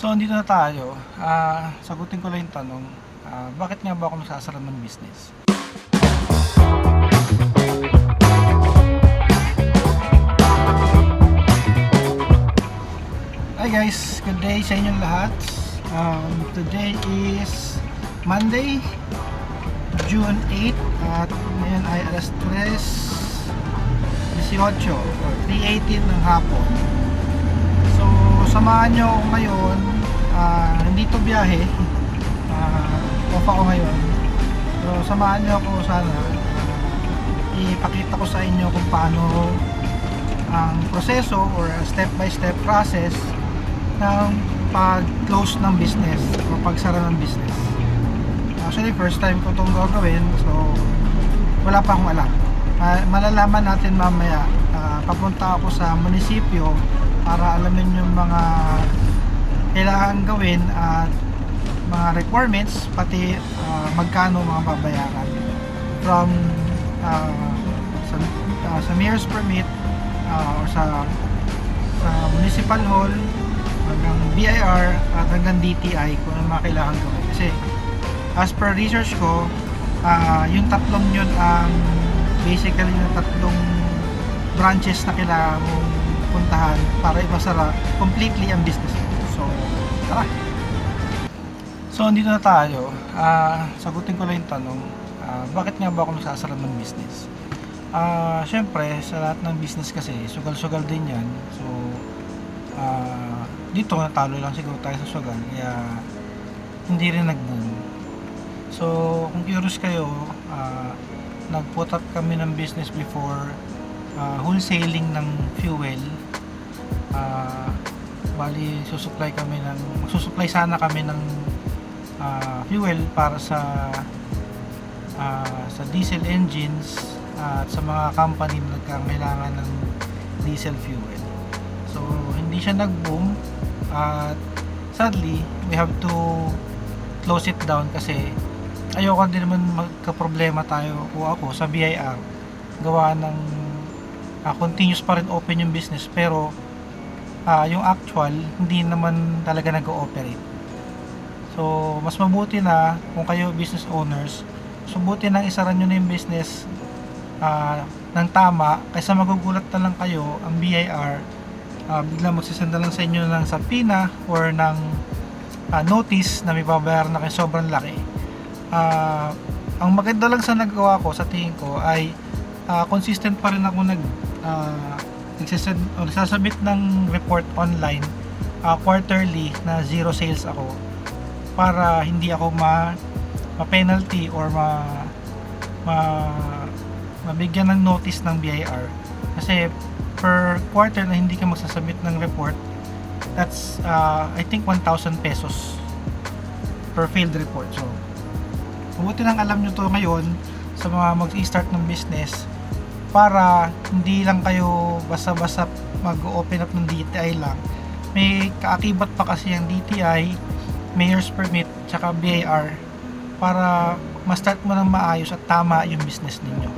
So, andito na tayo. Sagutin ko lang yung tanong, bakit nga ba ako nagsasara ng business? Hi guys, good day sa inyong lahat. Today is Monday, June 8 at ngayon ay alas 3:18 or 3:18 ng hapon. So, samahan nyo ako ngayon. Hindi to biyahe. Off ako ngayon. So, samahan nyo ako sana. Ipakita ko sa inyo kung paano ang proseso or step by step process ng pag-close ng business o pagsara ng business. Actually, first time ko itong gagawin. So, wala pa akong alam. Malalaman natin mamaya. Papunta ako sa munisipyo para alamin yung mga kailangan gawin at mga requirements, pati magkano mga babayaran from sa mayor's permit or sa municipal hall hanggang BIR at hanggang DTI kung ano mga kailangan gawin. Kasi as per research ko, yung tatlong yun ang basically yung tatlong branches na kailangan mong puntahan para ipasara completely ang business. So, tara! So, andito na tayo. Sagutin ko lang yung tanong, bakit nga ba ako nagsasara ng business? Syempre, sa lahat ng business kasi, sugal-sugal din yan. So, dito natalo lang siguro tayo sa sugal, kaya hindi rin nag-boom. So, kung curious kayo, nag-put up kami ng business before, wholesaling ng fuel. Bali, magsusupply sana kami ng fuel para sa diesel engines at sa mga company na nagkakailangan ng diesel fuel. So, hindi siya nag-boom at sadly, we have to close it down kasi ayoko din naman magka-problema tayo o ako sa BIR gawa ng continuous pa rin open yung business pero yung actual hindi naman talaga nag-ooperate. So, mas mabuti na kung kayo business owners, mas mabuti na isara nyo na yung business ng tama kaysa magugulat na lang kayo ang BIR biglang magsisenda lang sa inyo ng subpoena or ng notice na may babayaran na kayo sobrang laki. Ang maganda lang sa nagawa ko sa tingin ko ay consistent pa rin ako nagsasubmit ng report online quarterly na zero sales ako para hindi ako ma-penalty or mabigyan ng notice ng BIR kasi per quarter na hindi ka magsasubmit ng report, that's I think 1,000 pesos per failed report. So mabuti nang alam nyo to ngayon sa mga mag-i-start ng business para hindi lang kayo basta-basta mag-open up ng DTI lang. May kaakibat pa kasi ang DTI, mayor's permit, tsaka BIR para ma-start mo ng maayos at tama yung business ninyo.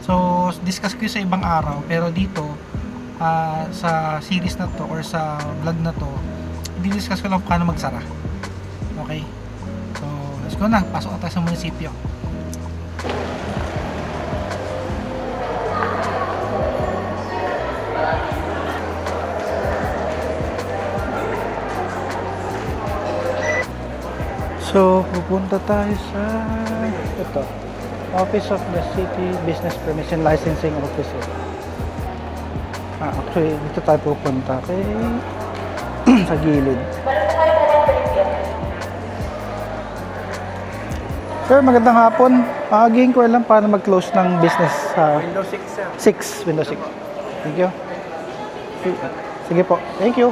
So, discuss ko sa ibang araw pero dito sa series na to or sa vlog na to, i-discuss ko lang kung paano magsara. Okay? So, let's go na. Pasok na tayo sa munisipyo. So, pupunta tayo sa ito, Office of the City Business Permits and Licensing Office. Actually, dito tayo pupunta kay sa gilid. Sir, magandang hapon. Again ko lang paano mag-close ng business sa Windows 6, sir. Windows 6. Thank you. Sige po. Thank you.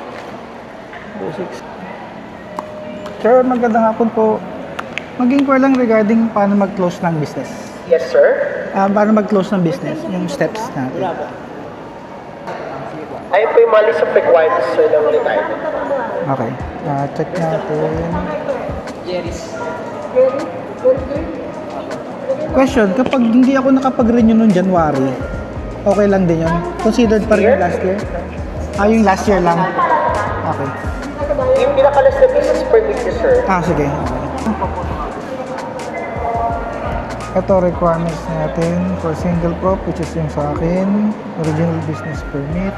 Windows 6. Sir, magandang hapon po. Mag-inquire lang regarding paano mag-close ng business. Yes, sir. Paano mag-close ng business, yung steps natin. Ayun po yung mga list of requirements, sir, ng retirement. Okay. Check natin. Question, kapag hindi ako nakapag-renew noong January, okay lang din yun? Considered pa rin yung last year? Yung last year lang. Okay. Yung pinakalas na business permit niyo, sir. Sige. Ito requirements natin for single prop, which is yung sa akin, original business permit.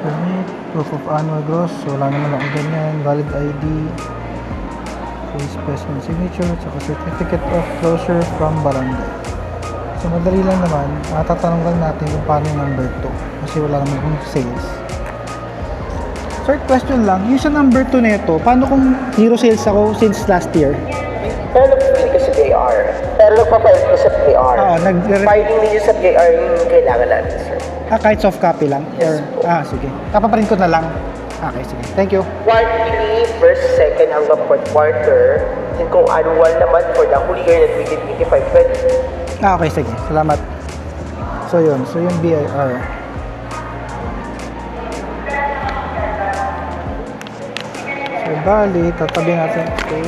Permit, proof of annual gross, so wala naman ako ganyan, valid ID, face specimen signature, tsaka certificate of closure from barangay. So madali lang naman, matatanong lang natin kung paano yung number 2 kasi wala naman kung sales. Sir, question lang, yung sa number 2 nito, paano kung zero sales ako since last year? Pero nag-file ka sa BIR. Pero nagpa-file ka sa BIR. Oo, Filing ninyo sa BIR yung kailangan natin, sir. kahit soft copy lang? Yes po. Sige. Papaprint ko na lang. Okay, sige. Thank you. Quarterly, first, second, hanggang fourth quarter. And kung annual naman for the whole year na 2025-20. Okay, sige. Salamat. So, yun. So, yung BIR. So, bali, tatabi natin ito.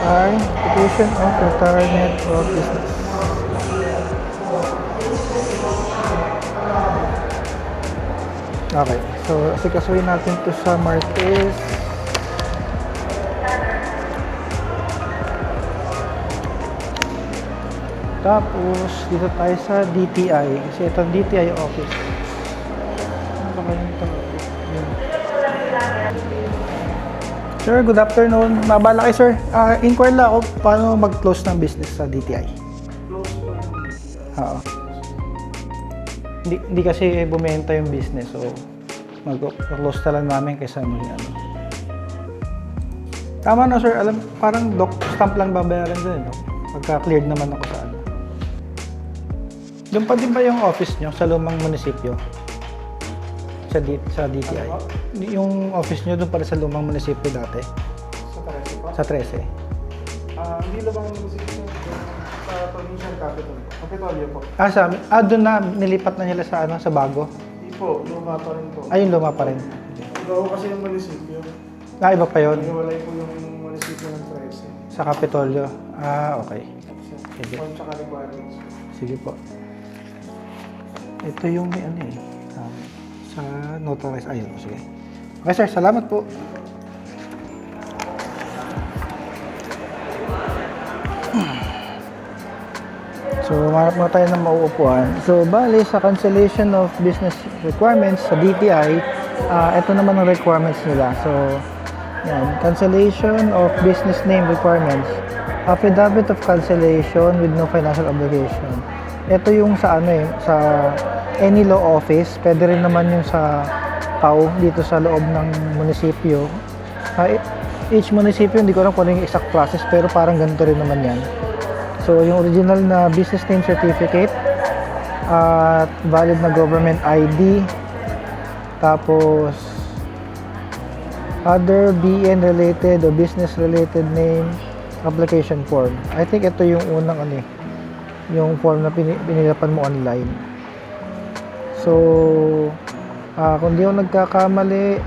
Ay, petition of retirement of business. Okay. So, asikasuhin natin ito sa Martes. Tapos, dito tayo sa DTI. Kasi ito ang DTI office. Ano ba kayong tawag? Yun. Sir, good afternoon. Mabala kayo, sir. Inquire lang ako paano mag-close ng business sa DTI. Oo. Hindi kasi bumenta yung business. So, mag-close na lang namin kaysa ano. Tama na, sir. Alam, parang doc stamp lang babayaran dyan, no? Pagka-cleared naman ako sa ano. Doon pa din ba yung office nyo sa lumang munisipyo? Sa DTI? Yung office nyo doon para sa lumang munisipyo dati? Sa 13 po? Sa 13? Hindi lang ang munisipyo sa provincial capital. Kapitolyo po. Sa amin? Doon na nilipat na nila sa sa bago? Hindi po, luma pa rin po. Yung luma pa rin. Iba ko kasi yung munisipyo. Iba pa yun? Naghiwalay po yung munisipyo ng 13. Sa Kapitolyo? Okay. Sige. Form tsaka requirements. Sige po. Ito yung may sa notarized. Ayun, sige. Okay, sir. Salamat po. So, marap mo tayo ng mauupuan. So, bali sa cancellation of business requirements sa DTI, ito naman ang requirements nila. So, yan. Cancellation of business name requirements. Affidavit of cancellation with no financial obligation. Ito yung sa sa any law office. Pwede rin naman yung sa PAW dito sa loob ng munisipyo. Each munisipyo, hindi ko alam kung ano yung exact process, pero parang ganito rin naman yan. So, yung original na business name certificate at valid na government ID, tapos other BN related o business related name application form. I think ito yung unang yung form na pinilapan mo online. So, kung di ako nagkakamali,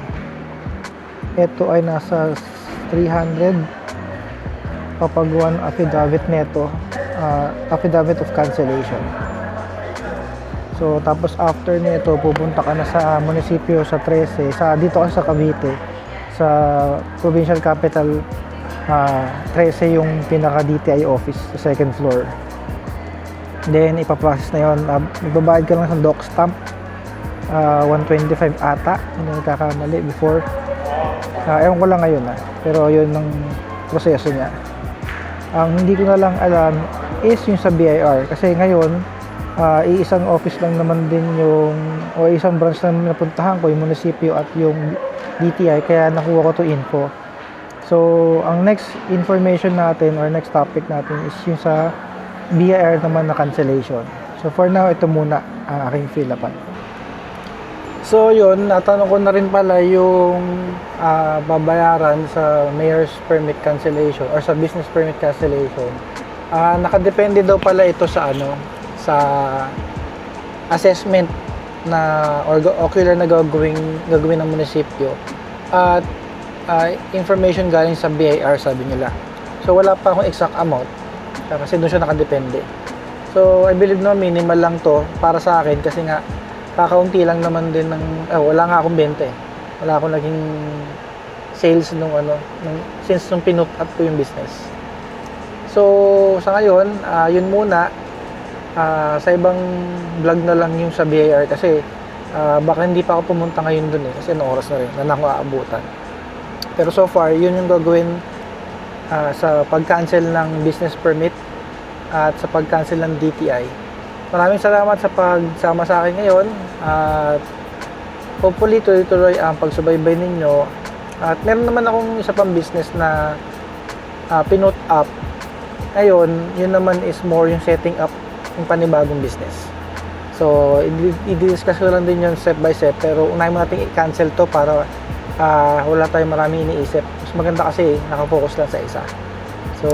ito ay nasa 300 papagawa ng affidavit neto, affidavit of cancellation. So, tapos after nito, pupunta ka na sa munisipyo sa 13, dito ka sa Cavite, sa provincial capital, 13 yung pinaka-DTI office sa second floor. Then, ipaprocess na yun. Magbabayad ka lang sa doc stamp, 125 ata, hindi nagkakamali before. Ewan ko lang ngayon pero yun ang proseso niya. Ang hindi ko na lang alam is yung sa BIR kasi ngayon iisang office lang naman din o isang branch lang napuntahan ko, yung munisipyo at yung DTI, kaya nakuha ko to info. So ang next information natin or next topic natin is yung sa BIR naman na cancellation. So for now, ito muna ang aking fill-upan. So yun, natanong ko na rin pala yung babayaran sa mayor's permit cancellation or sa business permit cancellation. Nakadepende daw pala ito sa sa assessment na or ocular na gagawin ng munisipyo at information galing sa BIR, sabi nila. So wala pa akong exact amount kasi doon siya nakadepende. So I believe na minimal lang to para sa akin kasi nga kakaunti lang naman din wala nga akong benta eh. Wala akong naging sales since nung pinut up ko yung business. So sa ngayon, yun muna. Sa ibang vlog na lang yung sa BIR kasi baka hindi pa ako pumunta ngayon dun eh kasi anong oras na rin na ako aabutan. Pero so far, yun yung gagawin sa pag-cancel ng business permit at sa pag-cancel ng DTI. Maraming salamat sa pagsama sa akin ngayon at hopefully tuloy-tuloy ang pagsubaybay ninyo. At meron naman akong isa pang business na pinut up. Ngayon, yun naman is more yung setting up yung panibagong business. So, i-discuss ko lang din yun step by step pero unahin mo natin i-cancel to para wala tayong maraming iniisip. Mas maganda kasi nakafocus lang sa isa. So,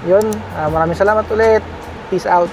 yun. Maraming salamat ulit. Peace out.